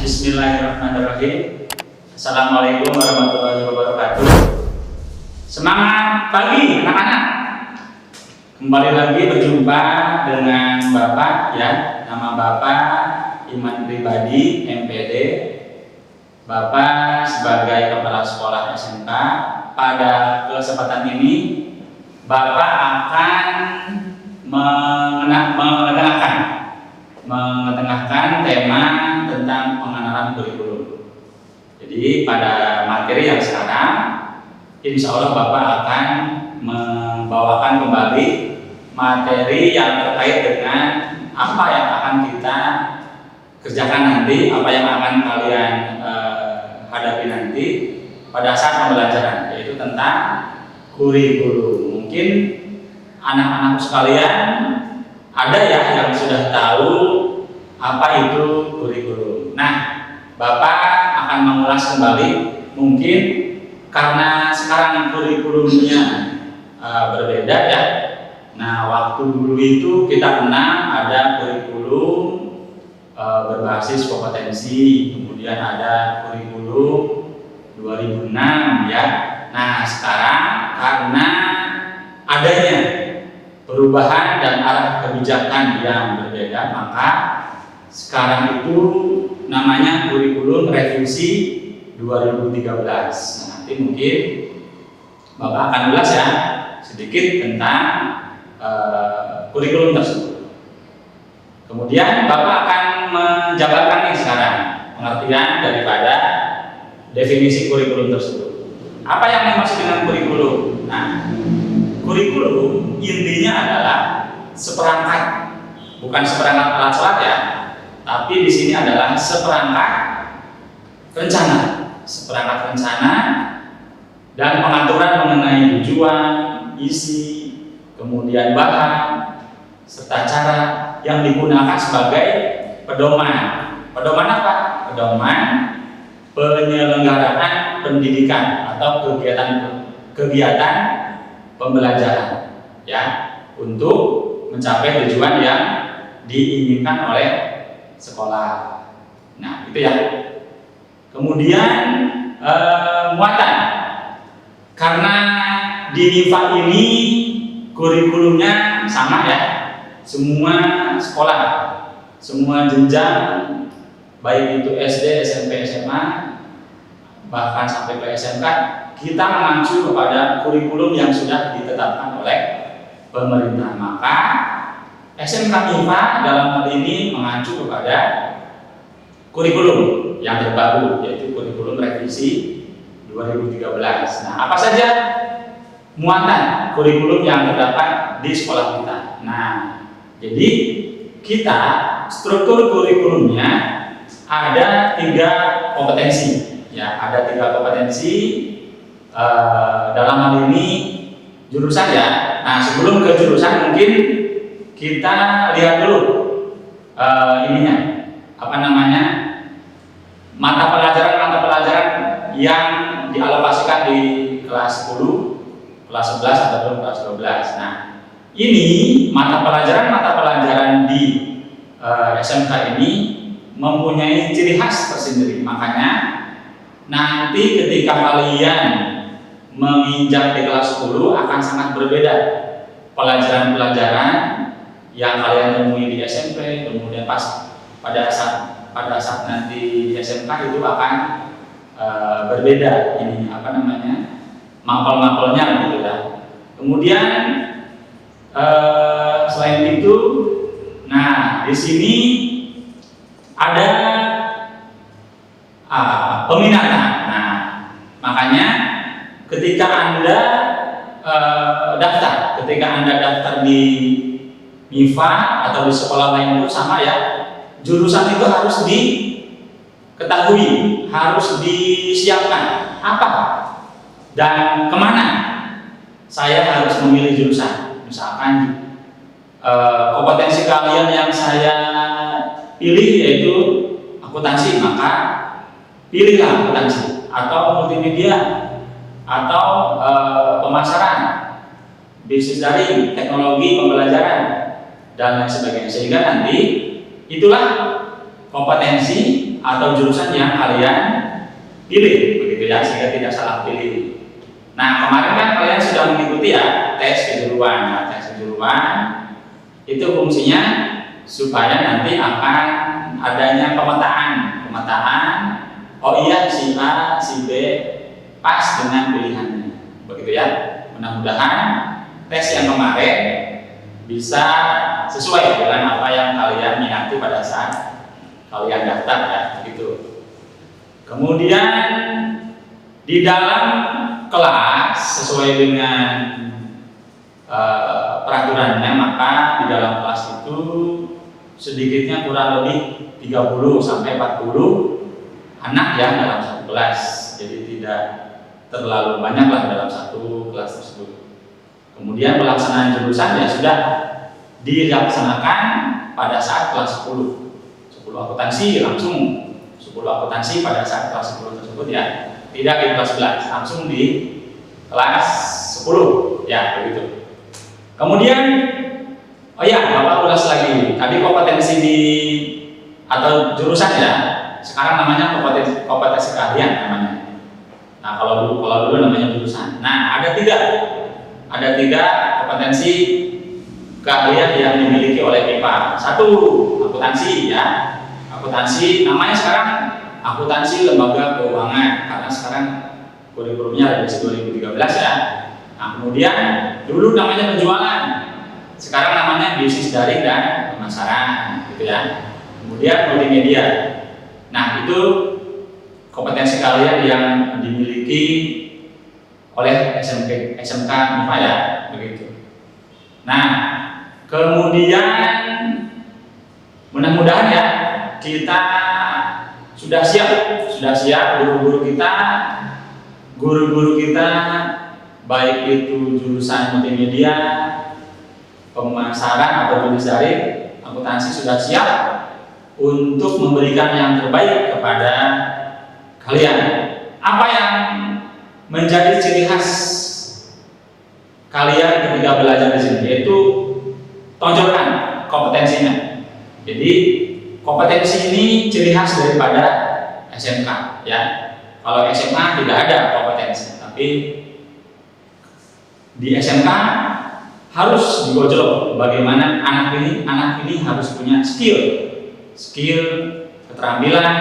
Bismillahirrahmanirrahim. Assalamualaikum warahmatullahi wabarakatuh. Semangat pagi anak-anak. Kembali lagi berjumpa dengan Bapak ya. Nama Bapak Iman Pribadi MPD. Bapak sebagai kepala sekolah SMK. Pada kesempatan ini Bapak akan mengetengahkan tema tentang pengenalan kurikulum. Jadi pada materi yang sekarang, insya Allah Bapak akan membawakan kembali materi yang terkait dengan apa yang akan kita kerjakan nanti, apa yang akan kalian hadapi nanti pada saat pembelajaran, yaitu tentang kurikulum. Mungkin anak-anak sekalian ada ya yang sudah tahu apa itu kurikulum. Nah, Bapak akan mengulas kembali, mungkin karena sekarang kurikulumnya berbeda ya. Nah, waktu dulu itu kita kenal ada kurikulum berbasis kompetensi, kemudian ada kurikulum 2006 ya. Nah, sekarang karena adanya perubahan dan arah kebijakan yang berbeda, maka sekarang itu namanya kurikulum revisi 2013. Nah, nanti mungkin Bapak akan ulas ya sedikit tentang kurikulum tersebut. Kemudian Bapak akan menjabarkan nih sekarang pengertian daripada definisi kurikulum tersebut. Apa yang dimaksud dengan kurikulum? Nah, kurikulum intinya adalah seperangkat, bukan seperangkat alat sholat ya, tapi di sini adalah seperangkat rencana dan pengaturan mengenai tujuan, isi, kemudian bahan, serta cara yang digunakan sebagai pedoman. Pedoman apa? Pedoman penyelenggaraan pendidikan atau kegiatan pembelajaran ya, untuk mencapai tujuan yang diinginkan oleh sekolah. Nah, itu ya. Kemudian muatan, karena di MIPA ini kurikulumnya sama ya, semua sekolah, semua jenjang, baik itu SD, SMP, SMA, bahkan sampai ke SMK, kita mengacu kepada kurikulum yang sudah ditetapkan oleh pemerintah. Maka SMK MIPA dalam hal ini mengacu kepada kurikulum yang terbaru, yaitu kurikulum revisi 2013. Nah, apa saja muatan kurikulum yang terdapat di sekolah kita? Nah, jadi kita struktur kurikulumnya ada 3 kompetensi ya, ada 3 kompetensi dalam hal ini jurusan ya. Nah, sebelum ke jurusan mungkin kita lihat dulu mata pelajaran yang dialokasikan di kelas 10, kelas 11 ataupun kelas 12. Nah, ini mata pelajaran di SMK ini mempunyai ciri khas tersendiri. Makanya nanti ketika kalian menginjak di kelas 10 akan sangat berbeda pelajaran-pelajaran yang kalian temui di SMP, kemudian pada saat nanti di SMK itu akan berbeda ini mapel-mapelnya gitu ya. Kemudian selain itu, nah di sini ada peminatan. Nah, makanya ketika Anda daftar di MIPA atau di sekolah lain itu sama ya, jurusan itu harus diketahui, harus disiapkan apa dan kemana saya harus memilih jurusan. Misalkan kompetensi kalian yang saya pilih yaitu akuntansi, maka pilihlah akuntansi, atau multimedia, atau pemasaran, bisnis daring, teknologi pembelajaran, dan lain sebagainya. Sehingga nanti itulah kompetensi atau jurusan yang kalian pilih, begitu ya, sehingga tidak salah pilih. Nah, kemarin kan kalian sudah mengikuti ya tes kejuruan. Nah, tes kejuruan itu fungsinya supaya nanti akan adanya pemetaan. Oh iya, si A, si B pas dengan pilihannya, begitu ya. Mudah-mudahan tes yang kemarin bisa sesuai dengan apa yang kalian minati pada saat kalian daftar ya, begitu. Kemudian di dalam kelas sesuai dengan peraturannya, maka di dalam kelas itu sedikitnya kurang lebih 30 sampai 40 anak ya dalam satu kelas. Jadi tidak terlalu banyak lah dalam satu kelas tersebut. Kemudian pelaksanaan jurusan ya sudah dilaksanakan pada saat kelas 10 akuntansi langsung 10 akuntansi pada saat kelas 10 tersebut ya, tidak di kelas 11, langsung di kelas 10 ya, begitu. Kemudian oh ya, Bapak ulas lagi, tadi kompetensi di atau jurusan ya, sekarang namanya kompetensi keahlian namanya. Nah, kalau dulu namanya jurusan. Nah, ada tiga kompetensi keahlian yang dimiliki oleh MIPA. Satu, akuntansi ya. Akuntansi namanya sekarang akuntansi lembaga keuangan karena sekarang kurikulumnya revisi 2013 ya. Nah, kemudian dulu namanya penjualan, sekarang namanya bisnis daring dan pemasaran, gitu ya. Kemudian multimedia. Nah, itu kompetensi kalian yang dimiliki oleh SMK MIPA ya, begitu. Nah, kemudian mudah-mudahan ya kita sudah siap guru-guru kita baik itu jurusan multimedia, pemasaran atau bisnis daring, akuntansi sudah siap untuk memberikan yang terbaik kepada kalian. Apa yang menjadi ciri khas kalian ketika belajar di sini, yaitu tonjolkan kompetensinya. Jadi kompetensi ini ciri khas daripada SMK ya. Kalau SMA tidak ada kompetensi, tapi di SMK harus digojlok bagaimana anak ini harus punya skill, keterampilan,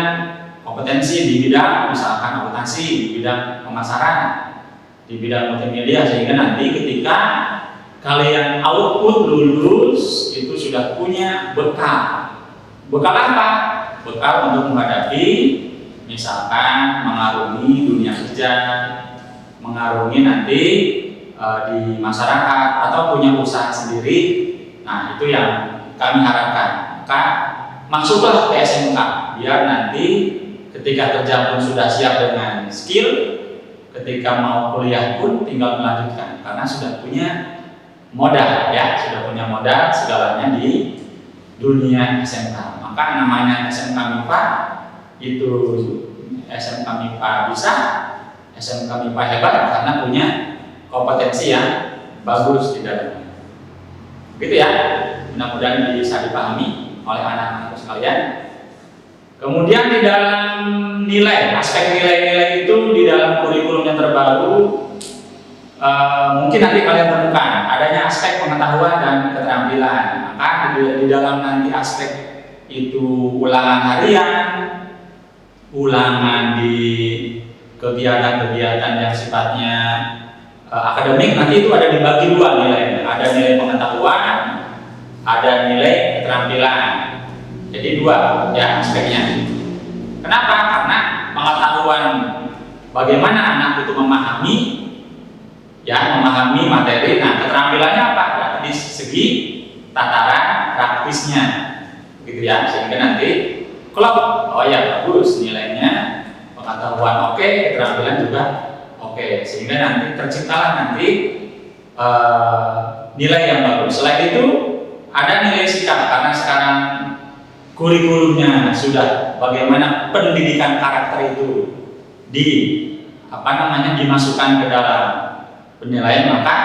kompetensi di bidang misalkan akuntansi, di bidang pemasaran, di bidang multimedia, sehingga nanti ketika kalian output lulus itu sudah punya bekal. Bekal apa? Bekal untuk menghadapi misalkan mengarungi dunia kerja, mengarungi nanti di masyarakat atau punya usaha sendiri. Nah, itu yang kami harapkan. Maka masuklah ke SMK biar nanti ketika kerja pun sudah siap dengan skill, ketika mau kuliah pun tinggal melanjutkan karena sudah punya modal ya, sudah punya modal segalanya di dunia SMK. Maka namanya SMK MIPA itu SMK MIPA bisa, SMK MIPA hebat karena punya kompetensi yang bagus di dalamnya. Begitu ya, mudah-mudahan bisa dipahami oleh anak-anak sekalian. Kemudian di dalam nilai, aspek nilai-nilai itu di dalam kurikulum yang terbaru mungkin nanti kalian temukan adanya aspek pengetahuan dan keterampilan. Maka di dalam nanti aspek itu ulangan harian, ulangan di kegiatan-kegiatan yang sifatnya akademik, nanti itu ada dibagi dua nilainya. Ada nilai pengetahuan, ada nilai keterampilan. Jadi dua ya aspeknya. Kenapa? Karena pengetahuan bagaimana anak itu memahami materi. Nah, keterampilannya apa? Di segi tataran praktisnya, gitu ya. Sehingga nanti kalau oh ya bagus nilainya, pengetahuan oke, keterampilan juga oke. Sehingga nanti terciptalah nanti nilai yang bagus. Selain itu ada nilai sikap karena sekarang kurikulumnya sudah bagaimana pendidikan karakter itu dimasukkan ke dalam penilaian, maka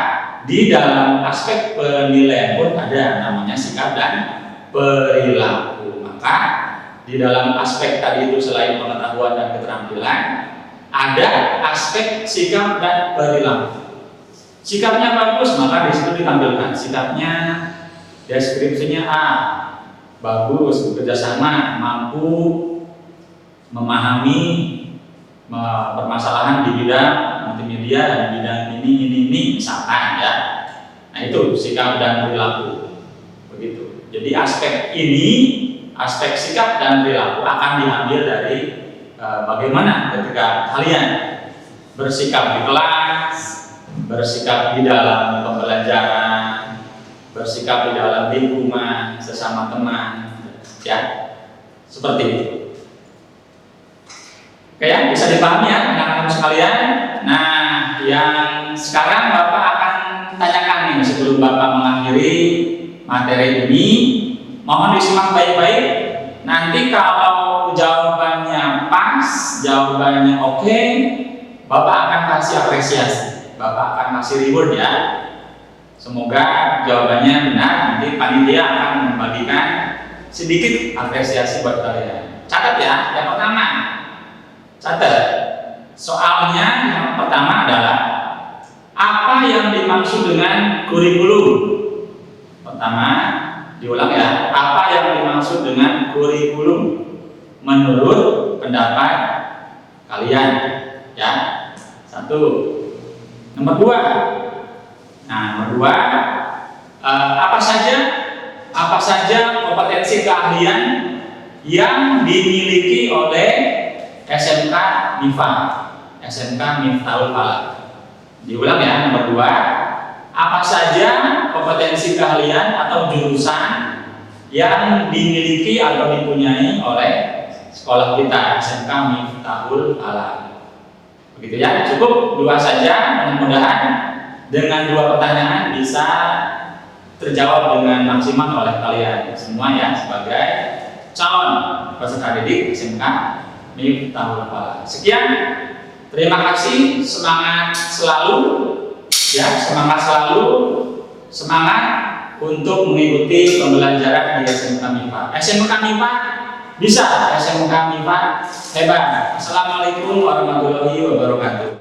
di dalam aspek penilaian pun ada namanya sikap dan perilaku. Maka di dalam aspek tadi itu selain pengetahuan dan keterampilan, ada aspek sikap dan perilaku. Sikapnya bagus, maka di situ ditampilkan sikapnya, deskripsinya A, bagus, bekerja sama, mampu memahami permasalahan di bidang multimedia dan di bidang ini misalkan ya. Nah itu sikap dan perilaku, begitu. Jadi aspek ini, aspek sikap dan perilaku akan diambil dari bagaimana ketika kalian bersikap di kelas, bersikap di dalam pembelajaran, bersikap di dalam lingkungan sesama teman, ya seperti itu. Oke ya, bisa dipahami ya anak-anak sekalian. Nah, yang sekarang Bapak akan tanyakan nih sebelum Bapak mengakhiri materi ini, mohon disimak baik-baik. Nanti kalau jawabannya pas, jawabannya oke, Bapak akan kasih apresiasi, Bapak akan kasih reward ya. Semoga jawabannya benar. Nanti panitia akan membagikan sedikit apresiasi buat kalian. Catat ya, yang pertama. Catat, soalnya yang pertama adalah apa yang dimaksud dengan kurikulum. Pertama, diulang ya, apa yang dimaksud dengan kurikulum menurut pendapat kalian ya. Satu. Nomor dua, apa saja kompetensi keahlian yang dimiliki oleh SMK MIFA, SMK Miftahul Falak. Diulang ya, nomor 2. Apa saja kompetensi keahlian atau jurusan yang dimiliki atau dipunyai oleh sekolah kita, SMK Miftahul Falak. Begitu ya, cukup 2 saja. Mudah-mudahan dengan 2 pertanyaan bisa terjawab dengan maksimal oleh kalian semua ya, sebagai calon peserta didik SMK Miftahul Falak. Sekian, terima kasih, semangat selalu ya, semangat untuk mengikuti pembelajaran di SMK MIFA. SMK MIFA bisa, SMK MIFA hebat. Assalamualaikum warahmatullahi wabarakatuh.